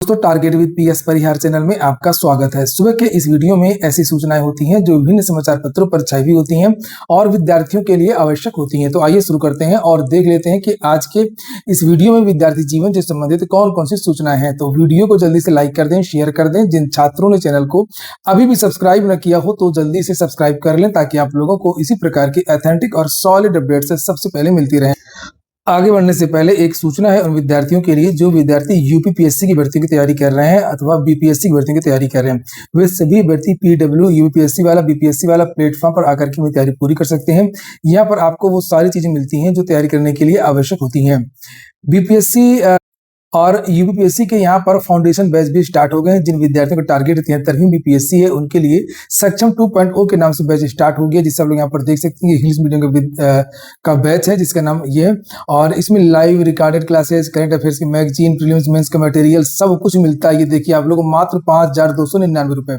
दोस्तों, target with PS Parihar channel में आपका स्वागत है। सुबह के इस वीडियो में ऐसी सूचनाएं होती हैं जो विभिन्न समाचार पत्रों पर छाई हुई होती हैं और विद्यार्थियों के लिए आवश्यक होती हैं। तो आइए शुरू करते हैं और देख लेते हैं कि आज के इस वीडियो में विद्यार्थी जीवन से संबंधित कौन कौन सी सूचनाएं हैं। तो वीडियो को जल्दी से लाइक कर दें, शेयर कर दें। जिन छात्रों ने चैनल को अभी भी सब्सक्राइब न किया हो तो जल्दी से सब्सक्राइब कर लें ताकि आप लोगों को इसी प्रकार की ऑथेंटिक और सॉलिड अपडेट सबसे पहले मिलती रहे। आगे बढ़ने से पहले एक सूचना है उन विद्यार्थियों के लिए जो विद्यार्थी यूपीपीएससी की भर्ती की तैयारी कर रहे हैं अथवा बीपीएससी की भर्ती की तैयारी कर रहे हैं। वे सभी भर्ती पीडब्ल्यू यूपीपीएससी वाला बीपीएससी वाला प्लेटफॉर्म पर आकर के तैयारी पूरी कर सकते हैं। यहाँ पर आपको वो सारी चीजें मिलती हैं जो तैयारी करने के लिए आवश्यक होती हैं। बीपीएससी और यूपीपीएससी के यहाँ पर फाउंडेशन बैच भी स्टार्ट हो गए हैं। जिन विद्यार्थियों का टारगेट 73वीं बीपीएससी है उनके लिए सक्षम 2.0 के नाम से बैच स्टार्ट हो गया, जिससे आप लोग यहाँ पर देख सकते हैं इंग्लिश मीडियम का बैच है जिसका नाम ये है। और इसमें live recorded classes, current affairs की मैगजीन, प्रीलिम्स मेंस का मटेरियल सब कुछ मिलता है। ये देखिए आप लोग मात्र 5,299 रुपए।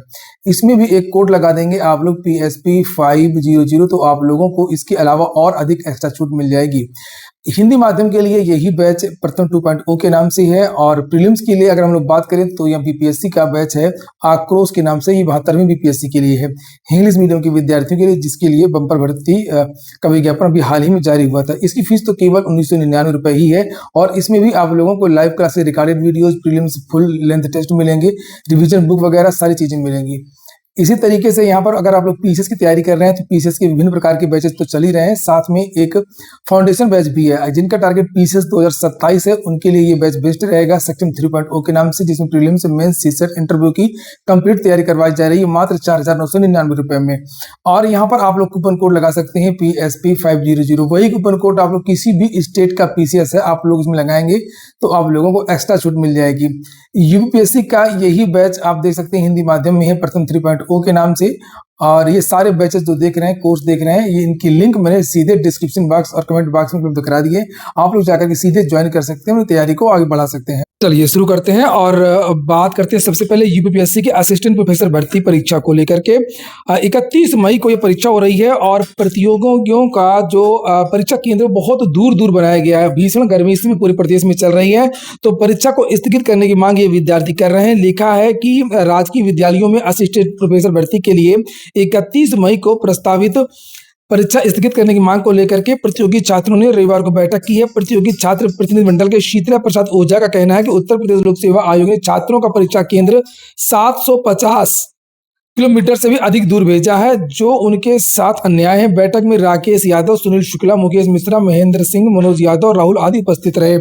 इसमें भी एक कोड लगा देंगे आप लोग PSP500, तो आप लोगों को इसके अलावा और अधिक एक्स्ट्रा छूट मिल जाएगी। हिंदी माध्यम के लिए यही बैच प्रथम 2.0 के नाम से है और प्रीलिम्स के लिए अगर हम लोग बात करें तो यह बीपीएससी का बैच है आक्रोश के नाम से, ये 72वीं बीपीएससी के लिए है। इंग्लिश मीडियम के विद्यार्थियों के लिए जिसके लिए बम्पर भर्ती का विज्ञापन अभी हाल ही में जारी हुआ था। इसकी फीस तो केवल 1999 रुपए ही है और इसमें भी आप लोगों को live classes, recorded videos, prelims full length test मिलेंगे, रिविजन बुक वगैरह सारी चीजें मिलेंगी। इसी तरीके से यहाँ पर अगर आप लोग पीसीएस की तैयारी कर रहे हैं तो पीसीएस के विभिन्न प्रकार के बैचेस तो चल ही रहे हैं, साथ में एक फाउंडेशन बैच भी है। जिनका टारगेट पीसीएस 2027 है उनके लिए ये बैच बेस्ट रहेगा सक्षम 3.0 के नाम से, जिसमें प्रीलिम्स, मेंस, सीसेट, इंटरव्यू की कंप्लीट तैयारी करवाई जा रही है मात्र 4,999 रुपए में। और यहाँ पर आप लोग कूपन कोड लगा सकते हैं PSP500। वही कूपन कोड आप लोग किसी भी स्टेट का पीसीएस है आप लोग इसमें लगाएंगे तो आप लोगों को एक्स्ट्रा छूट मिल जाएगी। यूपीएससी का यही बैच आप देख सकते हैं हिंदी माध्यम में है प्रथम 3.0 के नाम से। और ये सारे बैचेस जो देख रहे हैं, कोर्स देख रहे हैं, ये इनकी लिंक मैंने सीधे डिस्क्रिप्शन बॉक्स और कमेंट बॉक्स में उपलब्ध करा दिए। आप लोग जाकर के सीधे ज्वाइन कर सकते हैं, तैयारी को आगे बढ़ा सकते हैं। चलिए शुरू करते हैं और बात करते हैं सबसे पहले यूपीपीएससी के असिस्टेंट प्रोफेसर भर्ती परीक्षा को लेकर के। 31 मई को ये परीक्षा हो रही है और प्रतियोगियों का जो परीक्षा केंद्र बहुत दूर दूर बनाया गया है। भीषण गर्मी इसमें पूरे प्रदेश में चल रही है तो परीक्षा को स्थगित करने की मांग ये विद्यार्थी कर रहे हैं। लिखा है कि राजकीय विद्यालयों में असिस्टेंट प्रोफेसर भर्ती के लिए 31 मई को प्रस्तावित परीक्षा स्थगित करने की मांग को लेकर के प्रतियोगी छात्रों ने रविवार को बैठक की है। प्रतियोगी छात्र प्रतिनिधि मंडल के शीतला प्रसाद ओझा का कहना है कि उत्तर प्रदेश लोक सेवा आयोग ने छात्रों का परीक्षा केंद्र 750 किलोमीटर से भी अधिक दूर भेजा है, जो उनके साथ अन्याय है। बैठक में राकेश यादव, सुनील शुक्ला, मुकेश मिश्रा, महेंद्र सिंह, मनोज यादव, राहुल आदि उपस्थित रहे।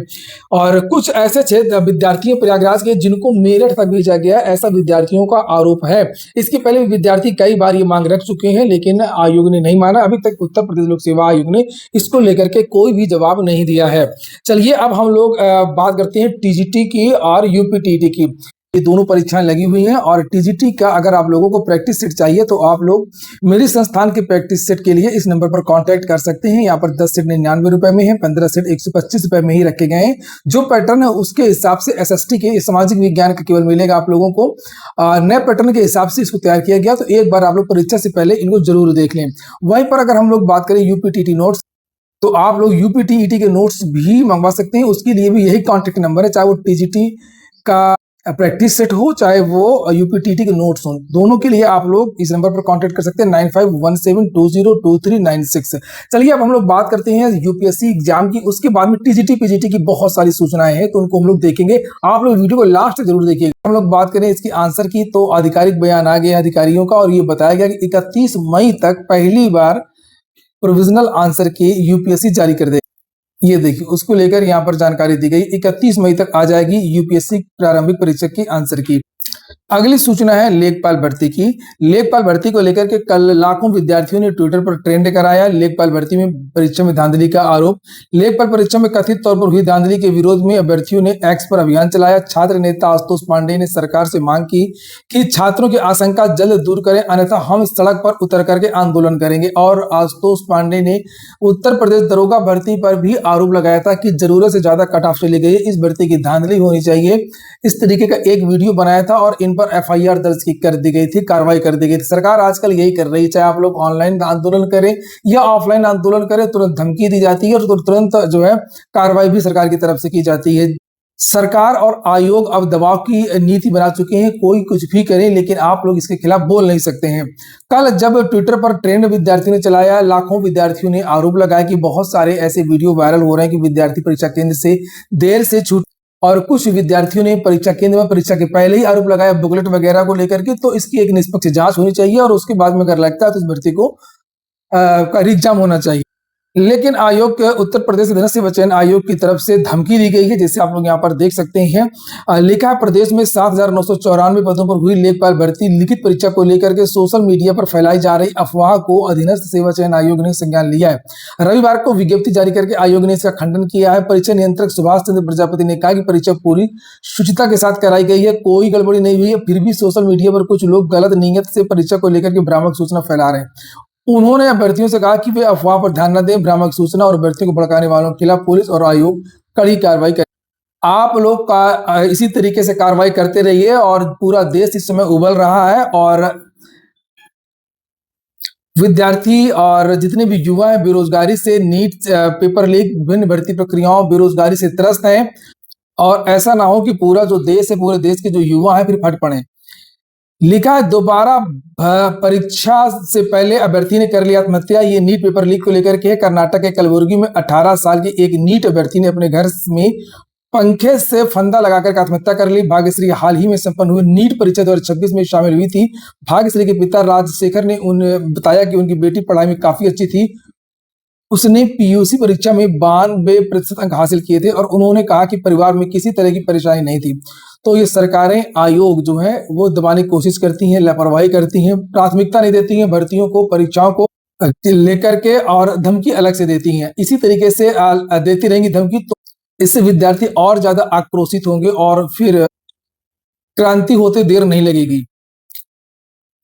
और कुछ ऐसे क्षेत्र विद्यार्थियों प्रयागराज के जिनको मेरठ तक भेजा गया, ऐसा विद्यार्थियों का आरोप है। इसके पहले विद्यार्थी कई बार ये मांग रख चुके हैं लेकिन आयोग ने नहीं माना। अभी तक उत्तर प्रदेश लोक सेवा आयोग ने इसको लेकर के कोई भी जवाब नहीं दिया है। चलिए अब हम लोग बात करते हैं टीजीटी की और यूपीटीटी की। ये दोनों परीक्षाएं लगी हुई हैं और टीजीटी का अगर आप लोगों को प्रैक्टिस सेट चाहिए तो आप लोग मेरी संस्थान के प्रैक्टिस सेट के लिए इस नंबर पर कांटेक्ट कर सकते हैं। यहाँ पर 10 सेट 99 रुपए में है, 15 सेट 125 रुपए में ही रखे गए हैं। जो पैटर्न है उसके हिसाब से एसएसटी के सामाजिक विज्ञान का केवल मिलेगा आप लोगों को। नए पैटर्न के हिसाब से इसको तैयार किया गया, तो एक बार आप लोग परीक्षा से पहले इनको जरूर देख लें। वहीं पर अगर हम लोग बात करें यूपीटीटी नोट्स, तो आप लोग यूपीटीईटी के नोट्स भी मंगवा सकते हैं। उसके लिए भी यही कॉन्टेक्ट नंबर है, चाहे वो टीजीटी का प्रैक्टिस सेट हो चाहे वो यूपीटीटी के नोट्स हो, दोनों के लिए आप लोग इस नंबर पर कांटेक्ट कर सकते हैं 9517202396। चलिए अब हम लोग बात करते हैं यूपीएससी एग्जाम की, उसके बाद में टीजीटी पीजीटी की बहुत सारी सूचनाएं हैं तो उनको हम लोग देखेंगे। आप लोग वीडियो को लास्ट तक जरूर देखिएगा। हम लोग बात करें इसकी आंसर की तो आधिकारिक बयान आ गया अधिकारियों का और ये बताया गया कि 31 मई तक पहली बार प्रोविजनल आंसर की यूपीएससी जारी कर देगी। ये देखिए उसको लेकर यहाँ पर जानकारी दी गई 31 मई तक आ जाएगी यूपीएससी प्रारंभिक परीक्षा की आंसर की। अगली सूचना है लेखपाल भर्ती की। लेखपाल भर्ती को लेकर के कल लाखों विद्यार्थियों ने ट्विटर पर ट्रेंड कराया। लेखपाल भर्ती में परीक्षा में धांधली का आरोप। लेखपाल परीक्षा में कथित तौर पर हुई धांधली के विरोध में अभ्यर्थियों ने एक्स पर अभियान चलाया। छात्र नेता आशुतोष पांडे ने सरकार से मांग की कि छात्रों की आशंका जल्द दूर करें, अन्यथा हम सड़क पर उतर करके आंदोलन करेंगे। और आशुतोष पांडे ने उत्तर प्रदेश दरोगा भर्ती पर भी आरोप लगाया था कि जरूरत से ज्यादा कट ऑफ चली गई, इस भर्ती की धांधली होनी चाहिए। इस तरीके का एक वीडियो बनाया था और इन पर एफआईआर दर्ज कर दी गई थी, कार्रवाई कर दी गई थी। सरकार आजकल यही कर रही है, चाहे आप लोग ऑनलाइन आंदोलन करें या ऑफलाइन आंदोलन करें, तुरंत धमकी दी जाती है और तुरंत जो है कार्रवाई भी सरकार की तरफ से की जाती है। सरकार और आयोग अब दबाव की नीति बना चुके हैं, कोई कुछ भी करे लेकिन आप लोग इसके खिलाफ बोल नहीं सकते हैं। कल जब ट्विटर पर ट्रेंड विद्यार्थियों ने चलाया, लाखों विद्यार्थियों ने आरोप लगाया कि बहुत सारे ऐसे वीडियो वायरल हो रहे हैं कि विद्यार्थी परीक्षा केंद्र से देर से छूट, और कुछ विद्यार्थियों ने परीक्षा केंद्र में परीक्षा के पहले ही आरोप लगाया बुकलेट वगैरह को लेकर के। तो इसकी एक निष्पक्ष जांच होनी चाहिए और उसके बाद में अगर लगता है तो इस भर्ती को का एग्जाम होना चाहिए। लेकिन आयोग के उत्तर प्रदेश धनस्य चयन आयोग की तरफ से धमकी दी गई है, जैसे आप लोग यहाँ पर देख सकते हैं। लिखा है, प्रदेश में 7,994 पदों पर हुई लेखपाल भर्ती लिखित परीक्षा को लेकर के सोशल मीडिया पर फैलाई जा रही अफवाह को अधीनस्थ सेवा चयन आयोग ने संज्ञान लिया है। रविवार को विज्ञप्ति जारी करके आयोग ने इसका खंडन किया है। परीक्षा नियंत्रक सुभाष चंद्र प्रजापति ने कहा कि परीक्षा पूरी शुचिता के साथ कराई गई है, कोई गड़बड़ी नहीं हुई है। फिर भी सोशल मीडिया पर कुछ लोग गलत नीयत से परीक्षा को लेकर के भ्रामक सूचना फैला रहे हैं। उन्होंने अभ्यर्थियों से कहा कि वे अफवाह पर ध्यान न दें, भ्रामक सूचना और अभ्यर्थियों को भड़काने वालों के खिलाफ पुलिस और आयोग कड़ी कार्रवाई करे। आप लोग का इसी तरीके से कार्रवाई करते रहिए और पूरा देश इस समय उबल रहा है और विद्यार्थी और जितने भी युवा हैं बेरोजगारी से, नीट पेपर लीक, विभिन्न भर्ती प्रक्रियाओं, बेरोजगारी से त्रस्त हैं। और ऐसा ना हो कि पूरा जो देश है, पूरे देश के जो युवा है फिर फट पड़े। लिखा है, दोबारा परीक्षा से पहले अभ्यर्थी ने कर लिया आत्महत्या। ये नीट पेपर लीक को लेकर के कर्नाटक के कलबुर्गी में 18 साल की एक नीट अभ्यर्थी ने अपने घर में पंखे से फंदा लगाकर आत्महत्या कर ली। भाग्यश्री हाल ही में संपन्न हुई नीट परीक्षा 2026 में शामिल हुई थी। भाग्यश्री के पिता राजशेखर ने उन्हें बताया कि उनकी बेटी पढ़ाई में काफी अच्छी थी। उसने पीयूसी परीक्षा में 92% अंक हासिल किए थे और उन्होंने कहा कि परिवार में किसी तरह की परेशानी नहीं थी। तो ये सरकारें, आयोग जो है वो दबाने की कोशिश करती हैं, लापरवाही करती हैं, प्राथमिकता नहीं देती हैं भर्तियों को, परीक्षाओं को लेकर के, और धमकी अलग से देती हैं। इसी तरीके से देती रहेंगी धमकी तो इससे विद्यार्थी और ज्यादा आक्रोशित होंगे और फिर क्रांति होते देर नहीं लगेगी।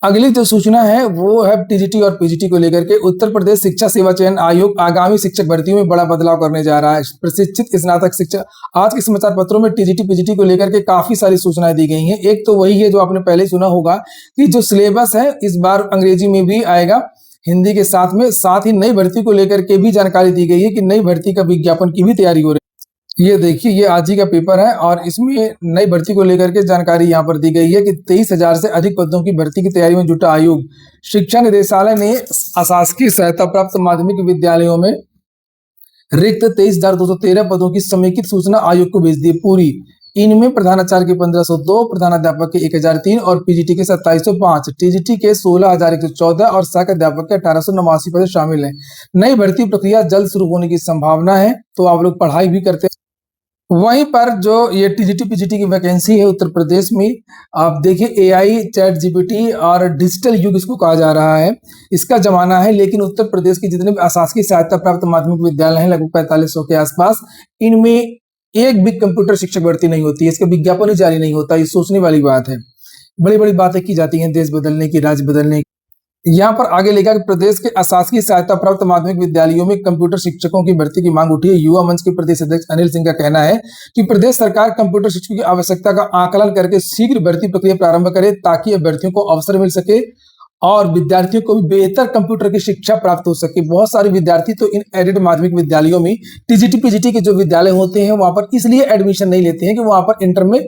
अगली जो सूचना है वो है टीजीटी और पीजीटी को लेकर के। उत्तर प्रदेश शिक्षा सेवा चयन आयोग आगामी शिक्षक भर्तियों में बड़ा बदलाव करने जा रहा है। प्रशिक्षित स्नातक शिक्षक, आज के समाचार पत्रों में टीजीटी पीजीटी को लेकर के काफी सारी सूचनाएं दी गई हैं। एक तो वही है जो आपने पहले सुना होगा कि जो सिलेबस है इस बार अंग्रेजी में भी आएगा, हिंदी के साथ में, साथ ही नई भर्ती को लेकर के भी जानकारी दी गई है कि नई भर्ती का विज्ञापन की भी तैयारी हो रही है। ये देखिए, ये आज ही का पेपर है और इसमें नई भर्ती को लेकर के जानकारी यहाँ पर दी गई है कि 23,000 से अधिक पदों की भर्ती की तैयारी में जुटा आयोग। शिक्षा निदेशालय ने अशासकीय सहायता प्राप्त माध्यमिक विद्यालयों में रिक्त 23,213 पदों की समेकित सूचना आयोग को भेज दी पूरी। इनमें प्रधानाचार्य के 1502, प्रधानाध्यापक के 1003 और पीजीटी के 2705, टीजीटी के 16,114 और सहायक अध्यापक के 1889 पद शामिल हैं। नई भर्ती प्रक्रिया जल्द शुरू होने की संभावना है, तो आप लोग पढ़ाई भी करते हैं। वहीं पर जो ये टीजीटी पीजीटी की वैकेंसी है उत्तर प्रदेश में, आप देखिए एआई, चैट जीपीटी और डिजिटल युग इसको कहा जा रहा है, इसका जमाना है। लेकिन उत्तर प्रदेश के जितने भी अशासकीय सहायता प्राप्त माध्यमिक विद्यालय हैं, लगभग 4500 के आसपास, इनमें एक भी कंप्यूटर शिक्षक भर्ती नहीं होती है, इसका विज्ञापन ही जारी नहीं होता। ये सोचने वाली बात है। बड़ी बड़ी बातें की जाती हैं देश बदलने की, राज्य बदलने की। यहाँ पर आगे लिखा कि प्रदेश के अशासकीय सहायता प्राप्त माध्यमिक विद्यालयों में कंप्यूटर शिक्षकों की भर्ती की मांग उठी है। युवा मंच के प्रदेश अध्यक्ष अनिल सिंह का कहना है कि प्रदेश सरकार कंप्यूटर शिक्षकों की आवश्यकता का आकलन करके शीघ्र भर्ती प्रक्रिया प्रारंभ करे ताकि अभ्यर्थियों को अवसर मिल सके और विद्यार्थियों को भी बेहतर कंप्यूटर की शिक्षा प्राप्त हो सके। बहुत सारे विद्यार्थी तो इन एडेड माध्यमिक विद्यालयों में टीजीटी पीजीटी के जो विद्यालय होते हैं वहां पर इसलिए एडमिशन नहीं लेते हैं कि वहां पर इंटर में,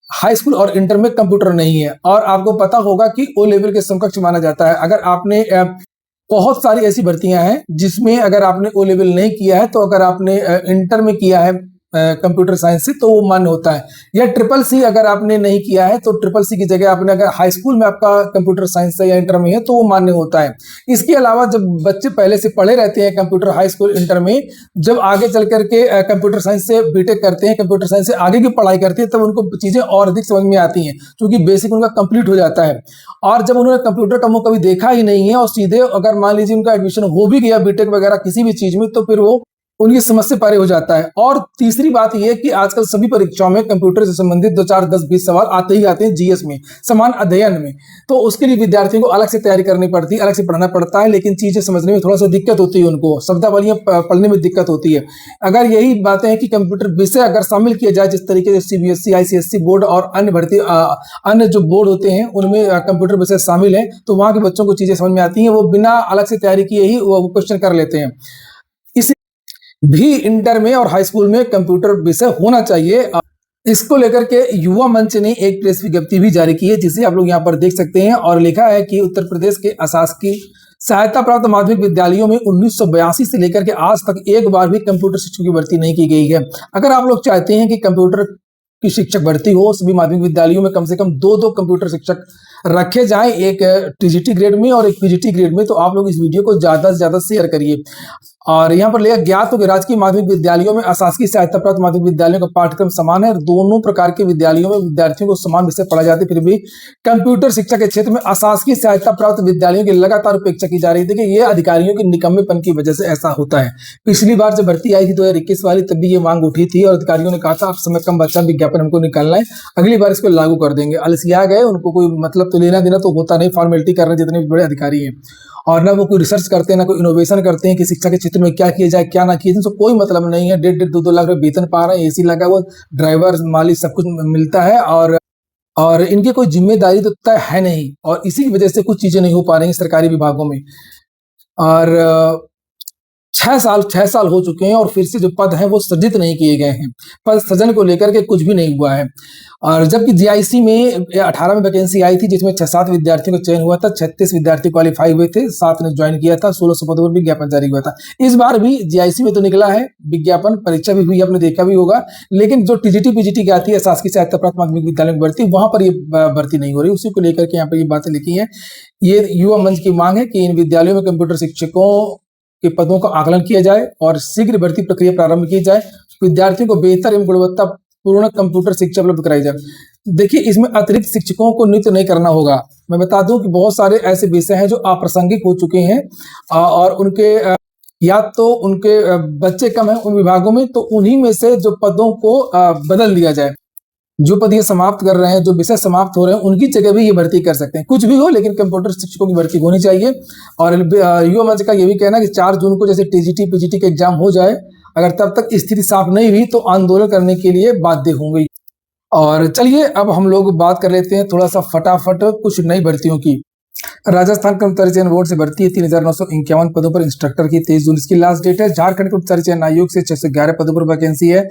हाई स्कूल और इंटर में कंप्यूटर नहीं है। और आपको पता होगा कि ओ लेवल के समकक्ष माना जाता है। अगर आपने बहुत सारी ऐसी भर्तियां हैं जिसमें अगर आपने ओ लेवल नहीं किया है, तो अगर आपने इंटर में किया है कंप्यूटर साइंस से, तो वो मान्य होता है। या ट्रिपल सी अगर आपने नहीं किया है, तो ट्रिपल सी की जगह आपने अगर हाई स्कूल में आपका कंप्यूटर साइंस से या इंटर में है, तो वो मान्य होता है। इसके अलावा जब बच्चे पहले से पढ़े रहते हैं कंप्यूटर हाई स्कूल इंटर में, जब आगे चल करके कंप्यूटर साइंस से बीटेक करते हैं, कंप्यूटर साइंस से आगे की पढ़ाई करते हैं, तब उनको चीजें और अधिक समझ में आती हैं, क्योंकि बेसिक उनका कंप्लीट हो जाता है। और जब उन्होंने कंप्यूटर का मुंह कभी देखा ही नहीं है और सीधे अगर मान लीजिए उनका एडमिशन हो भी गया बीटेक वगैरह किसी भी चीज में, तो फिर वो उनकी समस्या परे हो जाता है। और तीसरी बात यह कि आजकल सभी परीक्षाओं में कंप्यूटर से संबंधित 2, 4, 10, 20 सवाल आते ही आते हैं जीएस में, समान अध्ययन में। तो उसके लिए विद्यार्थियों को अलग से तैयारी करनी पड़ती है, अलग से पढ़ना पड़ता है, लेकिन चीजें समझने में थोड़ा सा दिक्कत होती है, उनको शब्दावलियां पढ़ने में दिक्कत होती है। अगर यही बातें हैं कि कंप्यूटर विषय अगर शामिल किया जाए, जिस तरीके से सीबीएसई, आईसीएसई बोर्ड और अन्य भर्ती अन्य जो बोर्ड होते हैं उनमें कंप्यूटर विषय शामिल है, तो वहां के बच्चों को चीजें समझ में आती हैं, वो बिना अलग से तैयारी किए ही वो क्वेश्चन कर लेते हैं। भी इंटर में और हाई स्कूल में कंप्यूटर विषय होना चाहिए। इसको लेकर के युवा मंच ने एक प्रेस विज्ञप्ति भी जारी की है, जिसे आप लोग यहाँ पर देख सकते हैं, और लिखा है कि उत्तर प्रदेश के अशासकीय सहायता प्राप्त माध्यमिक विद्यालयों में 1982 से लेकर के आज तक एक बार भी कंप्यूटर शिक्षक की भर्ती नहीं की गई है। अगर आप लोग चाहते हैं कि कंप्यूटर की शिक्षक भर्ती हो, सभी माध्यमिक विद्यालयों में कम से कम दो कंप्यूटर शिक्षक रखे जाएं, एक टीजीटी ग्रेड में और एक पीजीटी ग्रेड में, तो आप लोग इस वीडियो को ज्यादा से ज्यादा शेयर करिए। और यहाँ पर लिखा ज्ञात हो कि राजकीय माध्यमिक विद्यालयों में अशासकीय सहायता प्राप्त माध्यमिक विद्यालयों का पाठ्यक्रम समान है। दोनों प्रकार के विद्यालयों में विद्यार्थियों को समान विषय पढ़ाए जाते, फिर भी कंप्यूटर शिक्षा के क्षेत्र में अशासकीय सहायता प्राप्त विद्यालयों की लगातार उपेक्षा की जा रही थी कि ये अधिकारियों के निकम्मेपन की वजह से ऐसा होता है। पिछली बार जब भर्ती आई थी 2021 वाली, तब भी ये मांग उठी थी और अधिकारियों ने कहा था आप समय कम बच्चा विज्ञापन हमको निकालना है, अगली बार इसको लागू कर देंगे। अलसिया गए, उनको कोई मतलब तो लेना देना तो होता नहीं, फॉर्मेलिटी कर रहे जितने भी बड़े अधिकारी हैं, और ना वो कोई रिसर्च करते हैं ना कोई इनोवेशन करते हैं कि शिक्षा के क्षेत्र में क्या किया जाए क्या ना किया जाए। तो कोई मतलब नहीं है, 1.5-2 लाख रुपए वेतन पा रहे हैं, एसी लगा हुआ, ड्राइवर मालिक सब कुछ मिलता है, और इनकी कोई जिम्मेदारी तो तय है नहीं, और इसी की वजह से कुछ चीजें नहीं हो पा रही हैं सरकारी विभागों में। और 6 साल हो चुके हैं और फिर से जो पद हैं वो सृजित नहीं किए गए हैं, पद सृजन को लेकर के कुछ भी नहीं हुआ है। और जबकि जीआईसी में 18 में वैकेंसी आई थी, जिसमें 6-7 विद्यार्थियों का चयन हुआ था, 36 विद्यार्थी क्वालिफाई हुए थे, 7 ने ज्वाइन किया था, 1600 पदों पर विज्ञापन जारी हुआ था। इस बार भी जीआईसी में तो निकला है विज्ञापन, परीक्षा भी हुई, आपने देखा भी होगा, लेकिन जो टीजीटी पीजीटी की आती है शासकीय सहायता प्राप्त माध्यमिक विद्यालय में भर्ती, वहां पर ये भर्ती नहीं हो रही। उसी को लेकर के यहाँ पर ये बातें लिखी है। ये युवा मंच की मांग है कि इन विद्यालयों में कंप्यूटर शिक्षकों के पदों का आकलन किया जाए और शीघ्र भर्ती प्रक्रिया प्रारंभ की जाए, विद्यार्थियों को बेहतर एवं गुणवत्तापूर्ण कंप्यूटर शिक्षा उपलब्ध कराई जाए। देखिए, इसमें अतिरिक्त शिक्षकों को नियुक्त नहीं करना होगा। मैं बता दूं कि बहुत सारे ऐसे विषय हैं जो अप्रासंगिक हो चुके हैं, और उनके या तो उनके बच्चे कम हैं उन विभागों में, तो उन्हीं में से जो पदों को बदल दिया जाए। जो पद ये समाप्त कर रहे हैं, जो विषय समाप्त हो रहे हैं, उनकी जगह भी ये भर्ती कर सकते हैं। कुछ भी हो, लेकिन कंप्यूटर शिक्षकों की भर्ती होनी चाहिए। और युवा मंच का ये भी कहना है कि 4 जून को जैसे टीजीटी पीजीटी का एग्जाम हो जाए, अगर तब तक स्थिति साफ नहीं हुई तो आंदोलन करने के लिए बाध्य होंगे। और चलिए अब हम लोग बात कर लेते हैं थोड़ा सा फटाफट कुछ नई भर्तियों की। राजस्थान कर्मचारी चयन बोर्ड से भर्ती है 3951 पदों पर इंस्ट्रक्टर की, 23 जून इसकी लास्ट डेट है। झारखंड कर्मचारी चयन आयोग से 611 पदों पर वैकेंसी है।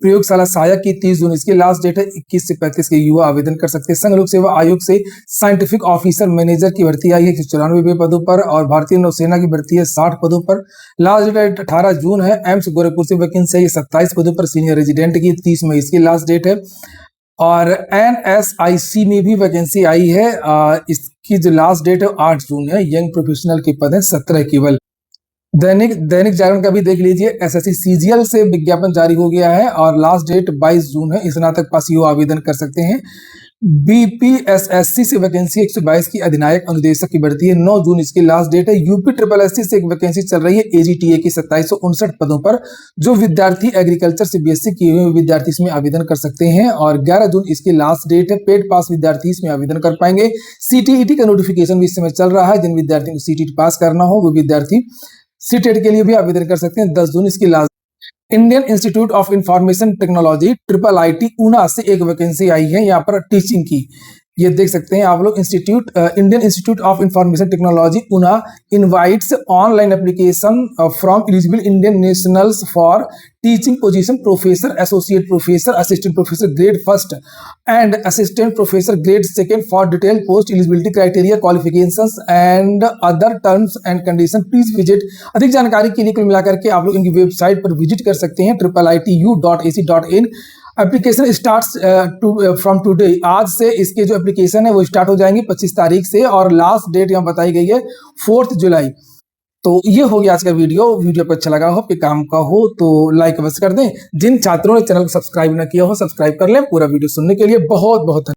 प्रयोगशाला सहायक की 30 जून इसकी लास्ट डेट है। 21 से 35 के युवा आवेदन कर सकते हैं। संघ लोक सेवा आयोग से साइंटिफिक ऑफिसर मैनेजर की भर्ती आई है 194 पदों पर, और भारतीय नौसेना की भर्ती है 60 पदों पर। लास्ट डेट 18 जून है। एम्स गोरखपुर से वैकेंसी है 27 पदों पर, सीनियर रेजिडेंट की 30 मई इसकी लास्ट डेट है। और एनएसआईसी में भी वैकेंसी आई है, इसकी जो लास्ट डेट है 8 जून है। यंग प्रोफेशनल के पद है 17 केवल। दैनिक जागरण का भी देख लीजिए, एसएससी सीजीएल से विज्ञापन जारी हो गया है और लास्ट डेट 22 जून है। स्नातक पास युवा आवेदन कर सकते हैं। बीपीएसएससी से वैकेंसी 122 की अधिनायक अनुदेशक की भर्ती है, 9 जून इसकी लास्ट डेट है। यूपी ट्रिपल एससी से एक वैकेंसी चल रही है एजीटीए की 2759 पदों पर। जो विद्यार्थी एग्रीकल्चर से बीएससी किए हुए विद्यार्थी इसमें आवेदन कर सकते हैं, और 11 जून इसकी लास्ट डेट है। पेड पास विद्यार्थी इसमें आवेदन कर पाएंगे। सीटीईटी का नोटिफिकेशन भी इस समय चल रहा है। जिन विद्यार्थियों को सीटीईटी पास करना हो वो विद्यार्थी सीटेट के लिए भी आवेदन कर सकते हैं। 10 जून इसकी last. Indian institute of information technology IIIT Una से एक वैकेंसी आई है यहाँ पर टीचिंग की। ये देख सकते हैं आप लोग, Indian institute of information technology Una invites online application from eligible Indian nationals for teaching position professor, associate professor, assistant professor grade 1 and assistant professor grade 2 for detail post eligibility criteria qualifications and other terms and condition please visit. अधिक जानकारी के लिए कुल मिलाकर के आप लोग इनकी वेबसाइट पर विजिट कर सकते हैं IIITU.ac.in। Application starts from today, आज से इसके जो एप्लीकेशन है वो स्टार्ट हो जाएंगे 25 तारीख से, और लास्ट डेट यहाँ बताई गई है 4 जुलाई। तो ये हो गया आज का वीडियो आपको अच्छा लगा हो, आपके काम का हो तो लाइक अवश्य कर दें। जिन छात्रों ने चैनल को सब्सक्राइब ना किया हो सब्सक्राइब कर लें। पूरा वीडियो सुनने के लिए बहुत बहुत